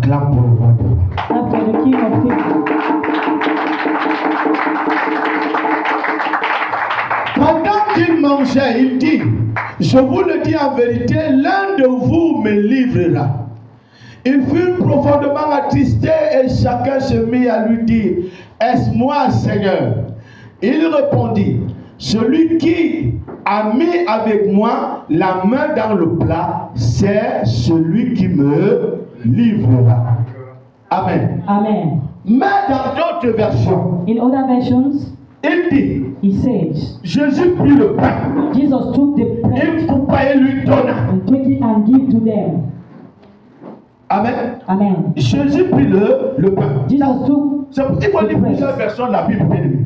Acclame pour le roi de roi. And for the King of Kings. Pendant qu'il mangeait, il dit, je vous le dis en vérité, l'un de vous me livrera. Ils furent profondément attristés et chacun se mit à lui dire, est-ce moi, Seigneur? Il répondit, celui qui a mis avec moi la main dans le plat, c'est celui qui me livrera. Amen. Amen. Mais dans d'autres versions, In other versions, il dit, he says, Jésus prit le pain, Jesus took the bread il coupa et lui donna. and took it and give to them. Amen. Amen. Jésus prit le pain. Jesus took. Il faut lire plusieurs versions de la Bible.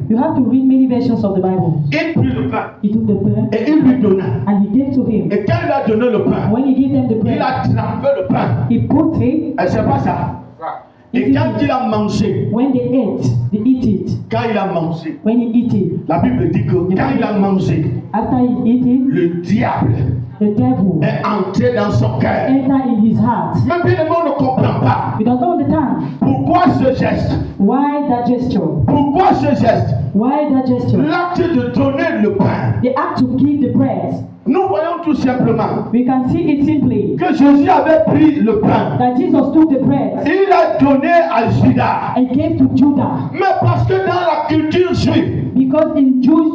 You have to read many versions of the Bible. Il prit le pain He took the bread et il lui donna. and he gave to him. Et quand il a donné le pain, When he gave them the il bread, a trempé le pain. he put it. Et c'est pas ça. Et quand il a mangé, When they eat it. quand il a mangé, When he eat it, la Bible dit que quand il a mangé, after he eat it, le diable the devil est entré dans son cœur. enter in his heart. Mais bien le monde ne comprend pas. We don't understand Pourquoi ce geste? why that gesture. Pourquoi ce geste? Why that gesture? L'acte de donner le pain. The act to give the bread. Nous voyons tout simplement We can see it simply que Jésus avait pris le pain. that Jesus took the bread Il a donné à Judas. and gave to Judah. Mais parce que dans la culture juive, Because in Jews,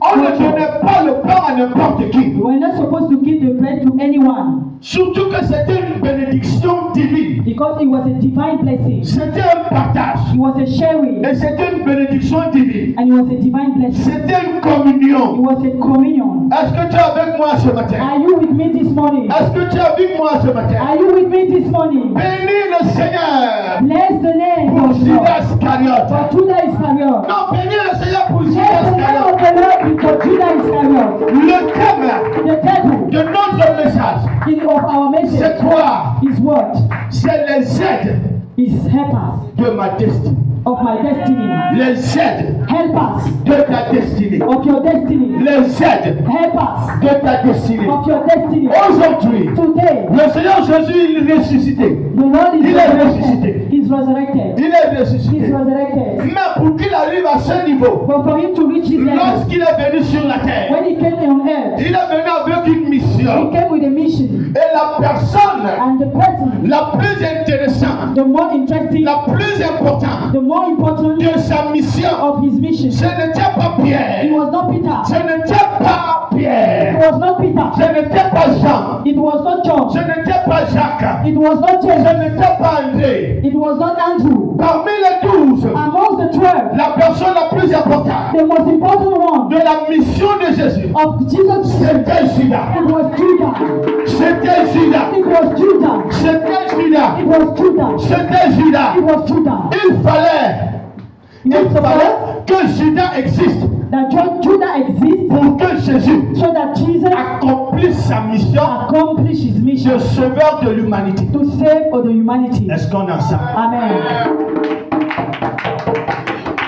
on ne donnait pas le pain à n'importe qui. we were not supposed to give the bread to anyone Surtout que c'était une bénédiction divine. because it was a divine blessing. C'était un partage. It was a sharing Et c'était une bénédiction divine. and it was a divine blessing. C'était une It communion. was a communion. Est-ce que tu es avec moi ce matin? Are you with me this morning? Est-ce que tu es avec moi ce matin? Are you with me this morning? Bénis le Seigneur Bless the name pour of the Lord. Judas Iscariote. For Judah Iscariot. Non, bénis le Seigneur pour Bless Judas the name Iscariote. of the Lord for Judah Iscariot. Le thème The title de notre message, of our c'est message quoi? is what? C'est les aides Is help us de ma destinée. of my destiny. Les aides Help us de ta destinée. of your destiny. Les aides Help us de ta destinée. of your destiny. Aujourd'hui, Today, le Seigneur Jésus, il est ressuscité. the Lord is Il est ressuscité. resurrected. He's resurrected. Il est He's ressuscité. resurrected. Mais pour qu'il arrive à ce niveau, But for him to reach his level, lorsqu'il est venu sur la terre, when he came on earth, il est venu avec une he mission. came with a mission. Et la personne And the person, la plus intéressante, the more interesting, la plus importante the more important de sa mission, of his mission, ce n'était pas it Pierre. was not Peter. Ce n'était pas It Pierre. was not Peter. Ce n'était pas Jean. It was not Ce John. n'était pas Jacques. It was not Ce James. n'était pas André. It was not Andrew. Parmi les 12, Amongst the 12, la personne la plus importante the most important one de la mission de Jésus, of Jesus, c'était Judas. it was Judah. C'était Judas. It was Judah. C'était Judas. It was Judah. C'était Judas. It was Judah. Il fallait que Judas existe That Judah exists pour que Jésus so that Jesus accomplisse sa mission accomplish his de mission sauveur de l'humanité. to save all the humanity. Est-ce qu'on a ça? Amen.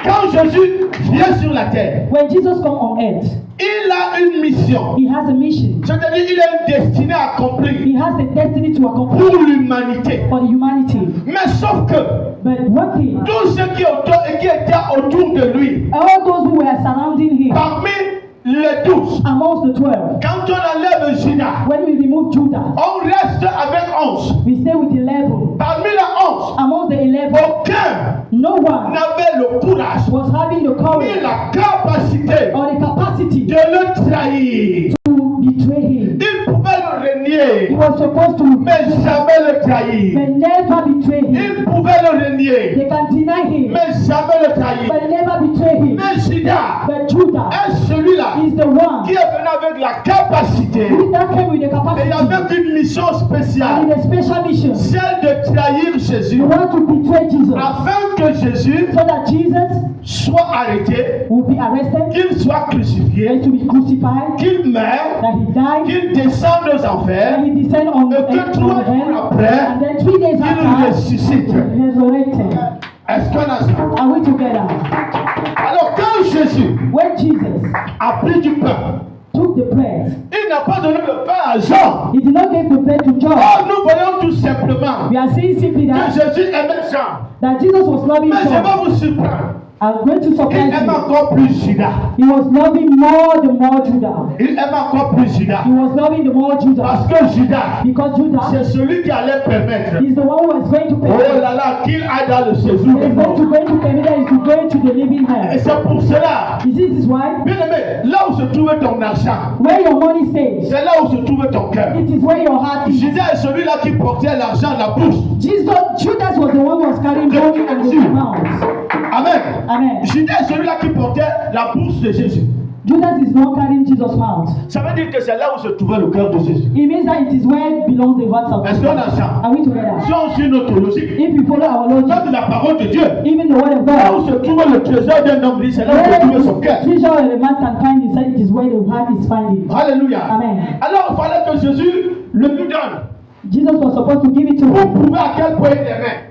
Quand Jésus vient sur la terre, When Jesus come on earth, il a une mission. he has a mission. C'est-à-dire qu'il a une destinée à accomplir He has a destiny to accomplish pour l'humanité. for the humanity. Mais sauf que But one thing, tous ceux qui étaient autour de lui, all those who were surrounding him, parmi les 12, amongst the 12, quand on enlève Judas, when we remove Judah, on reste avec 11. we stay with 11. Parmi les 11, Amongst the 11, aucun no one n'avait le courage was having the ni courage la capacité or the capacity de le trahir. to betray him. Il pouvait le He renier, was supposed to, mais jamais le trahir. but never betray him. Il pouvait le renier, They can deny him, mais jamais le trahir. but never betray him. Mais Judas But Judah est celui-là is the one qui est venu avec la capacité that came with the et capacity avec une mission and spéciale, in a special mission. celle de trahir Jésus, You want to betray Jesus afin que Jésus so that Jesus soit arrêté, will be arrested qu'il soit crucifié, and to be crucified, qu'il meure, that he died, qu'il descende aux enfers, and he descend on et que 3 jours hell, après, and then 3 days qu'il after, ressuscite. resurrected. Est-ce qu'on a ça? Are we together? Alors quand Jésus When Jesus a pris du pain, took the bread, il n'a pas donné le pain à Jean. he did not give the bread to John. Or nous voyons tout simplement We are seeing simply que that, Jésus aimait Jean. that Jesus was loving Mais je John. vais vous surprendre. I'm going to Il surprise aime you. encore plus Judas. He was loving the more Judah. Il aime encore plus Judas. He was loving the more Judah. Parce que Judas, Because Judah c'est celui qui allait permettre. is the one who is going to Oh pay. là là, qu'il aille dans le séjour des Is morts. going to permit that is to go to the living Et hell. c'est pour cela, This is why bien aimé, là où se trouvait ton argent, where your money stays, c'est là où se trouvait ton cœur. it is where your heart is. Judas est celui-là qui portait l'argent à la bouche. Judas was the one who was carrying money and the amounts. Amen. Amen. Judas est celui-là qui portait la bourse de Jésus. Judas is not carrying Jesus' mouth. Ça veut dire que c'est là où se trouvait le cœur de Jésus. It means that it is where belongs the hearts of Est-ce God. qu'on a ça? Are we together? Si on suit notre logique, If we follow our logic, dans la parole de Dieu, even the word of là où God, se trouvait le trésor d'un homme riche, c'est là où se trouvait son where cœur. treasure of a man can find inside, it is where the heart is finding. Alléluia. Amen. Alors il fallait que Jésus le lui donne Jesus was supposed to give it to pour him prouver à quel point il aimait.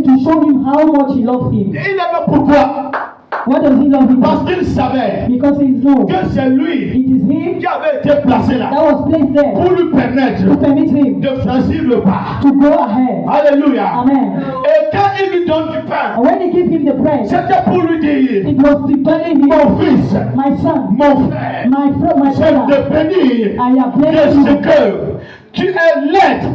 to show him how much he loved him. Et il aimait pourquoi? What does he love him? Parce qu'il savait Because he knows que c'est lui it is him qui avait été placé là that was placed there pour lui permettre to permit him de franchir le pas. to go ahead. Alléluia. Amen. Et quand il lui donne du pain, And when he gave him the bread, c'était pour lui dire, it was to telling him, mon fils, my son, mon frère, my je brother, te bénis I am de blessing ce you. que tu es l'aide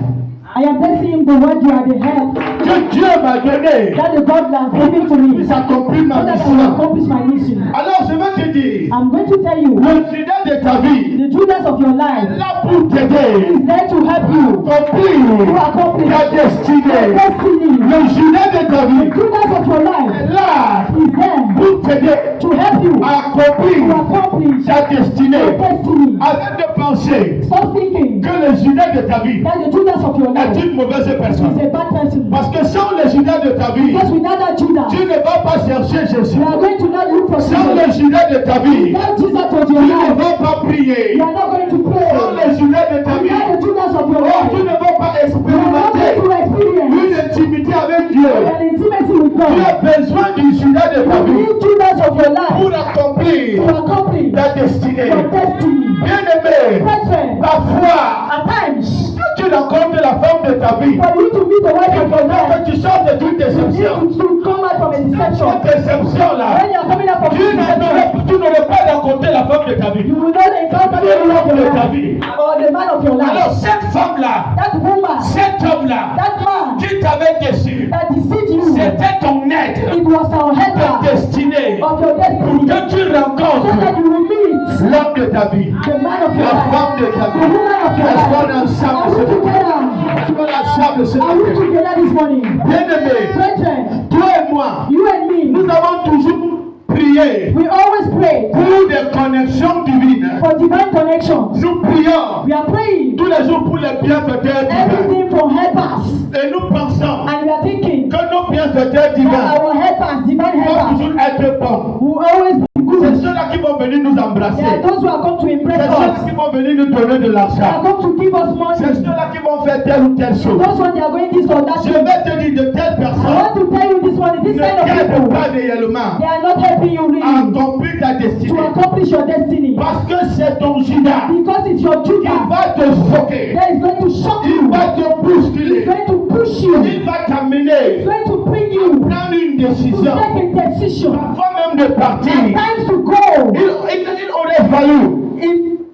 I am blessing him the word you are the help que Dieu m'a donné that the God has given to pour me puisse so accomplir ma that I will mission. accomplish my mission. Alors je vais te dire, I'm going to tell you, le Judas de ta vie the Judas of your life est là pour t'aider is there to help you à to accomplir accomplish ta your destinée. destiny. Le Judas de ta The vie Judas of your life est là is there pour t'aider to help you à to accomplir accomplish ta your destinée. destiny. Arrête de penser Stop thinking que le Judas de ta vie that the Judas of your life est une mauvaise is personne. a bad person. Parce que sans le Judas de ta vie, Because without that Judas, tu ne vas pas chercher Jésus. you are going to not look for Sans Jesus. le Judas de ta vie, Without Jesus of tu your ne life, vas pas prier. you are not going to Sans pray. le Judas de ta vie, Without the Judas of your oh, tu life, ne vas pas you are not expérimenter going to experience une intimité avec Dieu. an intimacy with Tu God. as besoin du Judas de ta You vie need Judas of your life pour accomplir to accomplish ta destinée. your destiny. Bien-aimé, Brethren, parfois, at times, quand tu rencontres la femme de ta vie, for you to meet the wife il of your faudra life, que tu sortes de toute you déception. need to come out from a deception. Cette déception-là, When you are coming out from tu deception, n'aurais pas rencontré la femme de ta vie. you will not encounter the love of your life or the man of your life. Alors cette femme-là, That woman, cet homme-là, that man qui t'avait déçu, that deceived you, c'était ton aide, it was our ta helper destinée, of your pour destiny, que tu so that rencontres you will meet l'homme de ta vie, the man of your la life, femme de ta the vie. woman of your Est-ce qu'on est life. ensemble Are ce we matin? together? Est-ce qu'on est ensemble ce Are we matin? together this morning? Bien-aimé, Brethren, toi et moi, you and me, nous avons toujours prié we always pray pour des connexions divines. for divine connections. Nous prions We are praying tous les jours pour les bienfaiteurs divins. everything from helpers, Et nous pensons and we are thinking que nos bienfaiteurs that divins our helpers, divine vont helpers, toujours être bons. will always be C'est good. ceux-là qui vont venir nous They are embrasser. those who are come to C'est impress ceux-là us. qui vont venir nous donner de They are l'argent. come to give us C'est money. ceux-là qui vont faire telle ou telle chose. Those ones they are going this or that. Je vais te dire de telles I personnes want to tell you this one, ne this kind of t'aident people, pas réellement they are not helping you à really accomplir ta to destinée. accomplish your destiny. Parce que c'est ton Judas Because it's your qui Judas va te choquer. that is going to shock Il you. va te It's bousculer. going to push you. Il va t'amener It's going to bring à you prendre une to décision. take a decision. Parfois même de partir. At times to go. Il aurait fallu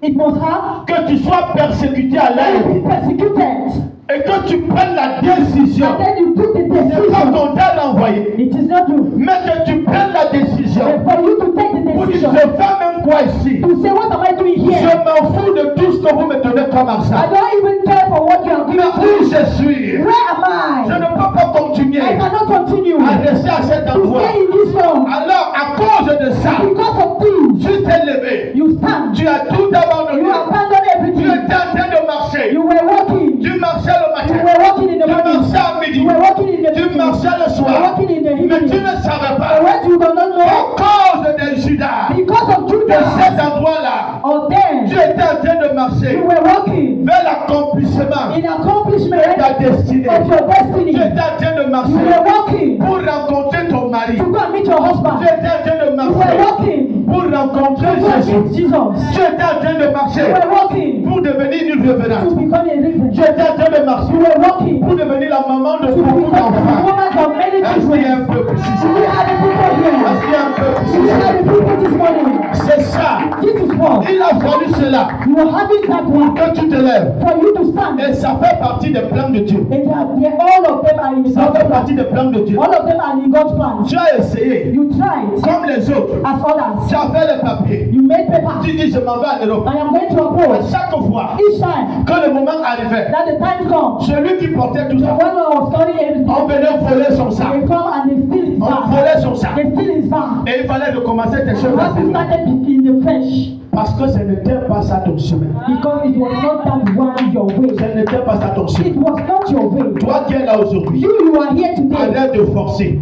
It must have que tu sois persécuté à been l'aide persecuted. et que tu prennes la décision. And then you took the C'est pas decision. ton temps d'envoyer, It is not you. mais que tu prennes la décision. But for you to take the Pour dire, decision je fais même quoi ici? to say, what am I doing Je here? m'en fous de tout ce que vous me donnez comme I argent. don't even care for what you are Mais giving to où me. je suis, Where am je I? ne peux pas continuer I cannot continue à to rester à cet stay endroit. in this room. Alors, à cause de ça, Because of this, tu t'es levé. you stand. Tu as tout abandonné. You abandon Tu everything. étais en train de marcher. You were walking. Tu marchais le You matin. were walking in the Tu morning. marchais à midi. You were walking in the Tu evening. marchais le You were soir. walking in the Mais tu evening. ne savais But pas. what you do not À know, cause de Judas, because of de Judas, cet endroit-là, or tu there, étais en train de marcher you were walking vers l'accomplissement in de accomplishment ta destinée. of your destiny. Tu étais en train de You marcher were walking pour rencontrer ton mari. to go and meet your Tu husband. étais en train de You were marcher walking pour pour rencontrer to work Jésus. with Jesus. Tu étais en train de marcher You were walking pour devenir une révérende. to become a reverend. Tu étais en train de marcher You were walking pour devenir la maman de to beaucoup become a d'enfants. woman of many Est-ce qu'il y a un children. peuple ici? Do we have the people here? Est-ce qu'il y a un peuple Do we ici? have the people this morning? C'est ça. This is what Il a fallu cela you are having that one que tu te lèves. for you to stand. Et ça fait partie des plans de Dieu. And all of them are in Ça God's fait plan. partie des plans de Dieu. All of them are in God's plan. Tu as essayé, You tried comme les autres. as others. Tu as fait les papiers. You made papers. Tu dis, je m'en vais en Europe. I am going to À abroad. chaque fois Each time que le moment arrivait, that the time comes, celui qui portait tout the ça, one who was studying everything, on venait voler son sac. they come and they steal his On bag. volait son sac. They steal his bag. Et il fallait recommencer tes You choses à have to zéro. start in the fresh Parce que ce n'était pas ça ton chemin. because it was not that one your way. Ce n'était pas ça ton It chemin. was not your way. Toi qui es là aujourd'hui, You are here today. arrête de forcer.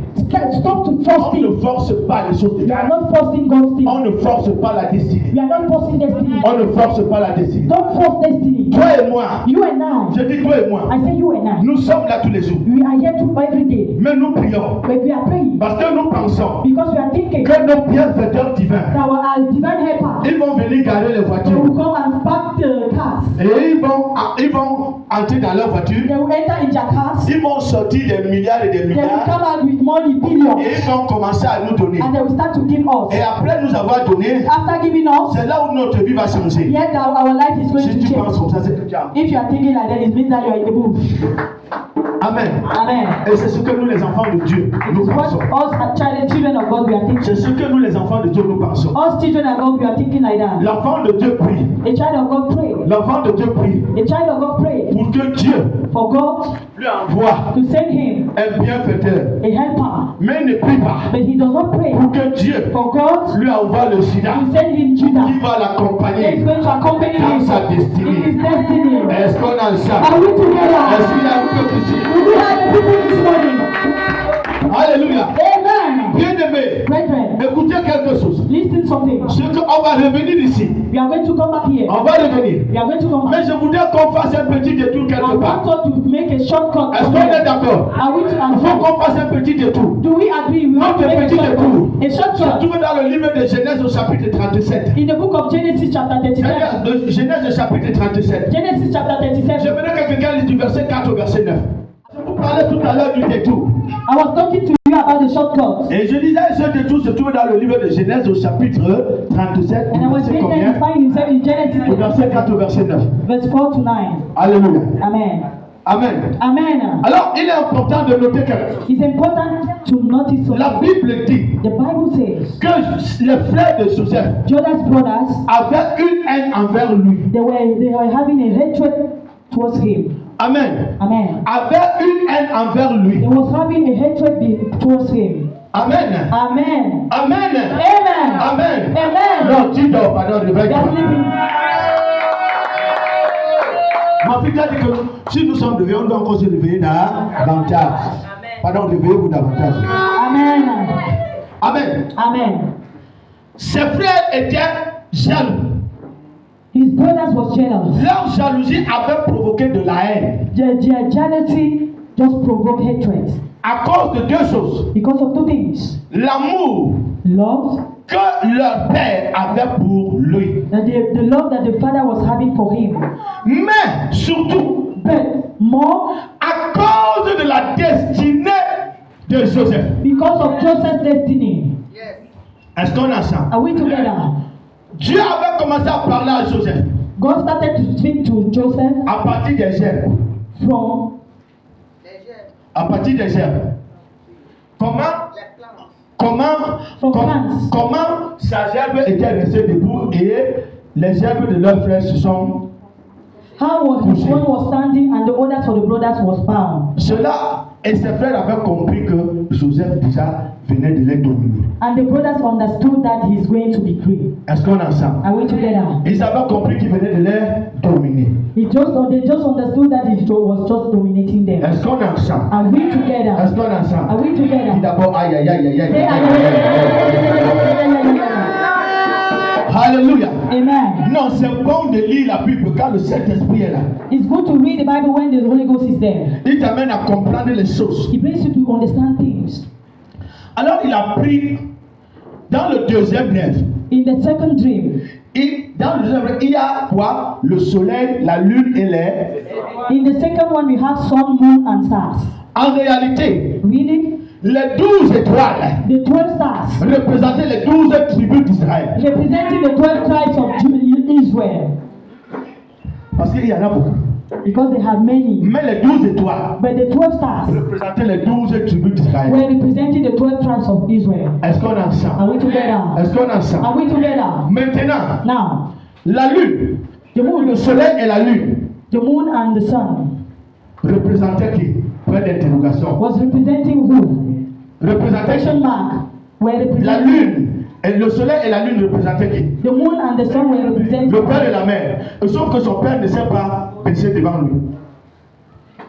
Stop to On forcing. ne force pas les choses de You Dieu. are not forcing God's thing. On ne force pas la destinée. You are not forcing destiny. On ne force pas la destinée. Don't force destiny. Toi et moi, You and I. je dis toi et moi, I say you and I. nous sommes là tous les jours. We are here to every day. Mais nous prions. But we are praying Parce que nous pensons because we are thinking que nos bienfaiteurs divins, that our divine helper ils vont venir garer les they voitures. will come and park the cars. Et ils vont entrer dans leur voiture. They will enter in their cars. Ils vont sortir des milliards et des They will milliards. come out with money, Et billions, ils vont commencer à nous donner. and they will start to give Et us. après nous avoir donné, After giving us, c'est là où notre vie va changer. yet our life is going Si to tu penses change. comme ça, c'est que tu as. If you are thinking like that, it means that you are in the book. Amen. Amen. Et c'est ce que nous, les enfants de Dieu, It nous is what pensons. us children of God we are thinking. C'est ce que nous, les enfants de Dieu, nous pensons. Us children of God we are thinking like that. L'enfant de Dieu prie. A child of God pray. L'enfant de Dieu prie A child of God pray pour que Dieu for God lui envoie to send him un bienfaiteur. a helper. Mais il ne prie pas But he does not pray pour que Dieu for God lui envoie le sida to send him Judah. qui va He is l'accompagner going to accompany dans him sa in destinée. his destiny. Est-ce qu'on a ça? Are we Est-ce together? qu'il y a un peuple ici? Do we have the people this morning? Alléluia. Amen. Bien-aimé, Brethren, écoutez quelque chose. listen something. Ce qu'on va revenir ici. We are going to come back here. On va revenir. We are going to come Mais back. je voudrais qu'on fasse un petit détour I quelque part. want us to make a shortcut. Est-ce qu'on est d'accord? Are we to Il faut agree? qu'on fasse un petit détour. Do we agree? We want to Notre make a petit détour shortcut. A se shortcut trouve dans le livre de Genèse au chapitre 37. in the book of Genesis chapter 37. De Genèse au chapitre 37. Genesis chapter 37. J'aimerais que quelqu'un lise du verset 4 au verset 9. Je vous parlais tout à l'heure du détour. I was talking to you about the shortcut. Et je disais, ce détour se trouve dans le livre de Genèse au chapitre 37. And I was Verset saying that combien? he find himself in Genesis Au verset 4 au verset 9. verse 4 to 9. Alléluia. Amen. Amen. Amen. Alors, il est important de noter que It's important to notice la something. Bible dit The Bible says que les frères de Joseph Judah's brothers avaient une haine envers lui. they were having a hatred towards him. Amen. Amen. Avaient une haine envers lui. They was having a hatred towards him. Amen. Amen. Amen. Amen. Amen. Amen. Non, tu dors, pardon, They are réveille-toi. sleeping. Ma fille a dit que si nous sommes réveillés, on doit encore se réveiller davantage. Pardon, réveillez-vous davantage. Amen. Amen. Amen. Ses frères étaient jaloux. His brothers was jealous. Leur jalousie avait provoqué de la haine. Their jealousy just provoked hatred À cause de deux choses. because of two things: L'amour love, que leur père avait pour lui. that the love that the father was having for him, Mais surtout, but more à cause de la destinée de Joseph. because of Joseph's destiny. Est-ce qu'on a ça? Are we together? Dieu avait commencé à parler à Joseph God started to speak to Joseph à partir des gerbes. from À partir des gerbes. Comment From plants. comment sa gerbe était restée debout et les gerbes de leurs frères se sont. how was his one was standing and the others for the brothers was bound. Cela et ses frères avaient compris que Joseph déjà venait de les dominer. And the brothers understood that he's going to be free. Est-ce qu'on a ça? Are we together? Ils avaient compris qu'il venait de les dominer. They just understood that he was just dominating them. Est-ce qu'on a ça? Are we together? Est-ce qu'on a ça? Are we Dis together? d'abord aïe aïe aïe aïe aïe. Say aïe, aïe, aïe, aïe. Alléluia. Amen. Non, c'est bon de lire la Bible quand le Saint-Esprit est là. It's good to read the Bible when the Holy Ghost is there. Il t'amène à comprendre les choses. He brings you to understand things. Alors il a pris dans le deuxième rêve. In the second dream, Et dans le deuxième rêve, il y a quoi? Le soleil, la lune et les... in the second one we have sun, moon, and stars. En réalité, Really, les 12 étoiles the 12 stars représentaient les 12 tribus d'Israël. representing the 12 tribes of Israel, Parce qu'il y en a beaucoup. because they have many. Mais les 12 étoiles But the 12 stars représentaient les 12 tribus d'Israël. were representing the 12 tribes of Israel. Est-ce qu'on est Are ensemble? we together? Est-ce qu'on est Are ensemble? we together? Maintenant, Now, la lune, the le moon, soleil et la lune the moon and the sun représentaient qui? Point d'interrogation. was representing who? Représentaient Question qui? mark. Were La representing lune, et le soleil et la lune représentaient qui? the moon and the sun were representing. Le père et la mère. Sauf que son père ne s'est pas baissé devant lui.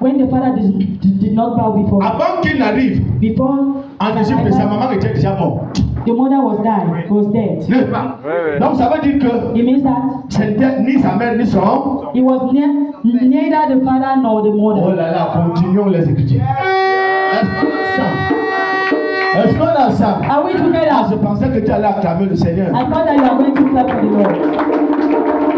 When the father did not bow Avant qu'il n'arrive before en his Égypte, sa arrival, maman était déjà morte. the mother was dead. N'est-ce pas? Ouais. Donc ça veut dire que It means that ce n'était ni sa mère ni son. it was neither the father nor the Oh mother. là là, continuons les écritures. Est-ce qu'on est ensemble? Est-ce qu'on est ensemble? Are we Ah, together? je pensais que tu allais acclamer le Seigneur. I thought that you are going to clap for the Lord.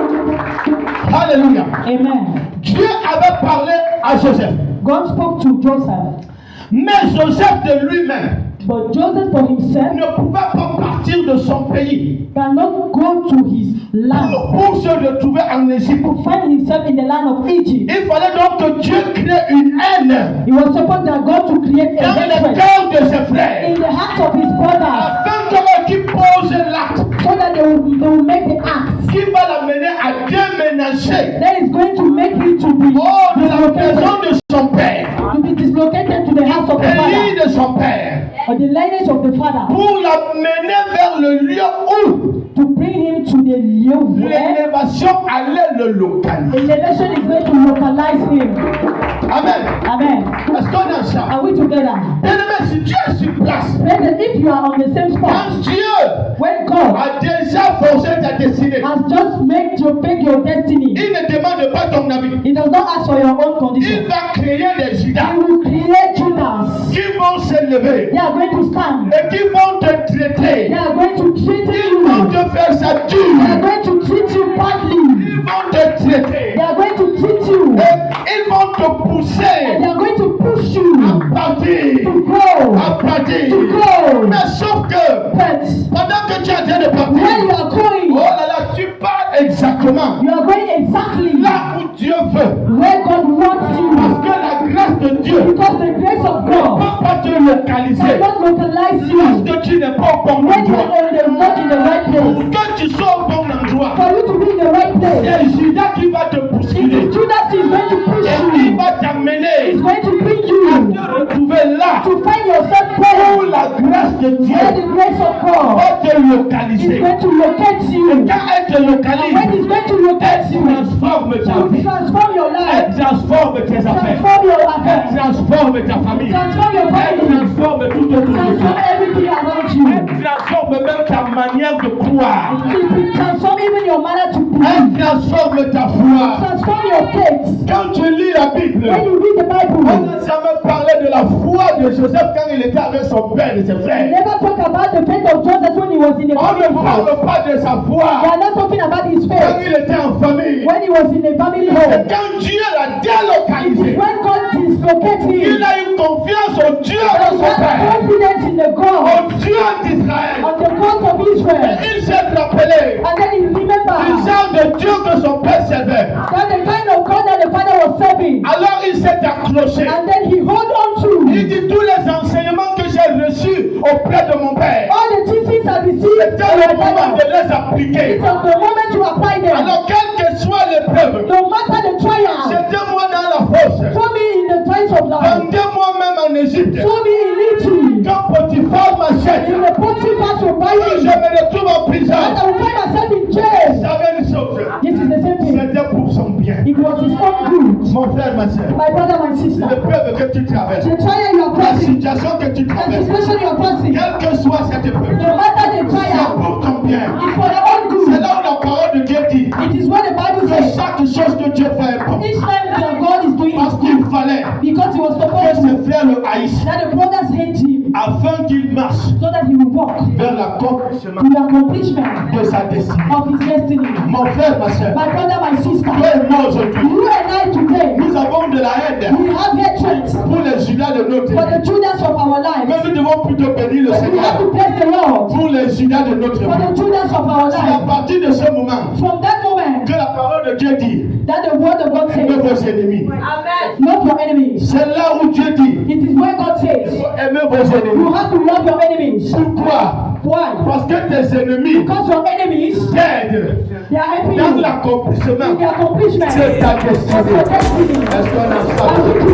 Alléluia. Amen. Dieu avait parlé à Joseph. God spoke to Joseph, Mais Joseph de lui-même but Joseph for himself ne pouvait pas partir de son pays cannot go to his land pour se retrouver en Égypte. to find himself in the land of Egypt. Il fallait donc que Dieu crée une haine He was supposed that God to create a dans le hatred cœur de ses frères in the hearts of his brothers, afin que qui pose l'acte so that they will make the act qui va l'amener à déménager that is going to make him to be hors de la maison dislocated, de son père, to be dislocated to the house of the pays father, de son père, or the lineage of the father, pour l'amener vers le lieu où to bring him to the lieu where l'élévation allait le localiser. elevation is going to localize him. Amen. Amen. Est-ce qu'on est ensemble? Are we together? Bien-aimé, si Dieu est sur place, Brethren, if you are on the same spot, quand Dieu when God a déjà forgé ta destinée, has just made you pick your destiny, il ne demande pas ton avis. He does not ask for your own Il condition. va créer des He Judas will create Judas. qui vont s'élever They are going to stand. et qui vont te traiter. They are going to treat Ils vont you. te faire ça They are dur. going to treat you badly. Ils vont te traiter. They are going to treat you. Et ils vont te And pousser they are going to push you à partir. to go. À partir. To go. Mais sauf que But pendant que tu es en train de when partir, you are oh going, là là, tu pars exactement you are going exactly là où Dieu veut. where God wants Parce you. que la grâce de Dieu ne Because the grace of peut God pas te localiser cannot localize parce you que tu n'es pas au bon when you endroit. are not in the right Pour place. que tu sois au bon endroit, For you to be in the right place, c'est Judas qui va te it bousculer. is Judas is going to push Et il you. va t'amener He's going to bring à you te retrouver là to find yourself où there la grâce de Dieu where the grace of God va te is localiser. going to locate you. Quand elle te And when localise, it's going to locate elle you, transforme ta to vie. transform your Elle life, transforme tes affaires. transform your Elle affairs, transforme ta famille. transform your Elle family, transforme tout autour de transform toi. everything around you. Elle transforme même ta manière de croire. It transform even your manner to Elle believe, transforme ta foi. transform your faith. Quand tu lis la Bible, When you read the on Bible, n'a jamais parlé de la foi de Joseph quand il était avec son père et ses we frères. never talk about the faith of Joseph when he was in the On ne family house. parle pas de sa We foi are not talking about his quand faith il était en famille. when he was in a family C'est home. quand Dieu l'a It is délocalisé. when God dislocates him. Il a eu confiance au Dieu de He son has père, confidence in the God, au Dieu d'Israël. on the God of Israel. Et il s'est rappelé And then he du remembered genre de Dieu que son père servait. that the kind of God that the father was serving. Alors il s'est accroché. And then he hold on to Il dit tous les enseignements que j'ai reçus auprès de mon père. all the teachings I received C'était from le my moment father. de les appliquer. It was the moment to apply them. Alors quelle que soit l'épreuve, No matter the trial, j'étais-moi dans la fosse. throw me in the times of life, Vendez-moi même en Égypte. throw me in Egypt, Quand Potiphar m'achète, in the Potiphar's will buy je me, me retrouve en and prison. I will find myself in jail. Savez une chose, This is the same thing. c'était pour son bien. It was his own good. Mon frère, ma soeur, My brother, my sister, l'épreuve que tu traverses, the trial you are la crossing, situation que tu the traverses, situation you are crossing, quelle que soit cette épreuve, no matter the c'est trial, pour ton bien. it's for your own C'est good. là où la parole de Dieu dit It is what the Bible que says. chaque chose que Dieu fait est bonne. Each time that God is doing Parce his qu'il good, fallait because he was que supposed to, ses frères le haïssent that the brothers hate him, afin qu'il marche so that he will walk vers l'accomplissement to the accomplishment de sa destinée. of his destiny. Mon frère, ma soeur, My brother, my sister, toi et moi aujourd'hui, you and I today, nous avons de la haine we have hatred pour les Judas de notre for the vie. Judas of our Mais lives. nous devons plutôt bénir le We have Seigneur to bless the Lord pour les Judas de notre for the vie. Judas of our C'est à lives. partir de ce moment From that moment que la parole de Dieu dit that the word of God aimez says, vos ennemis. love your enemies. C'est là où Dieu dit It is where God says, aimez vos you ennemis. have to love your enemies. Pourquoi? Why? Parce que tes ennemis Because your enemies, t'aident they are helping dans you l'accomplissement in the accomplishment de ta of destinée. your destiny. Est-ce qu'on a Are ça? we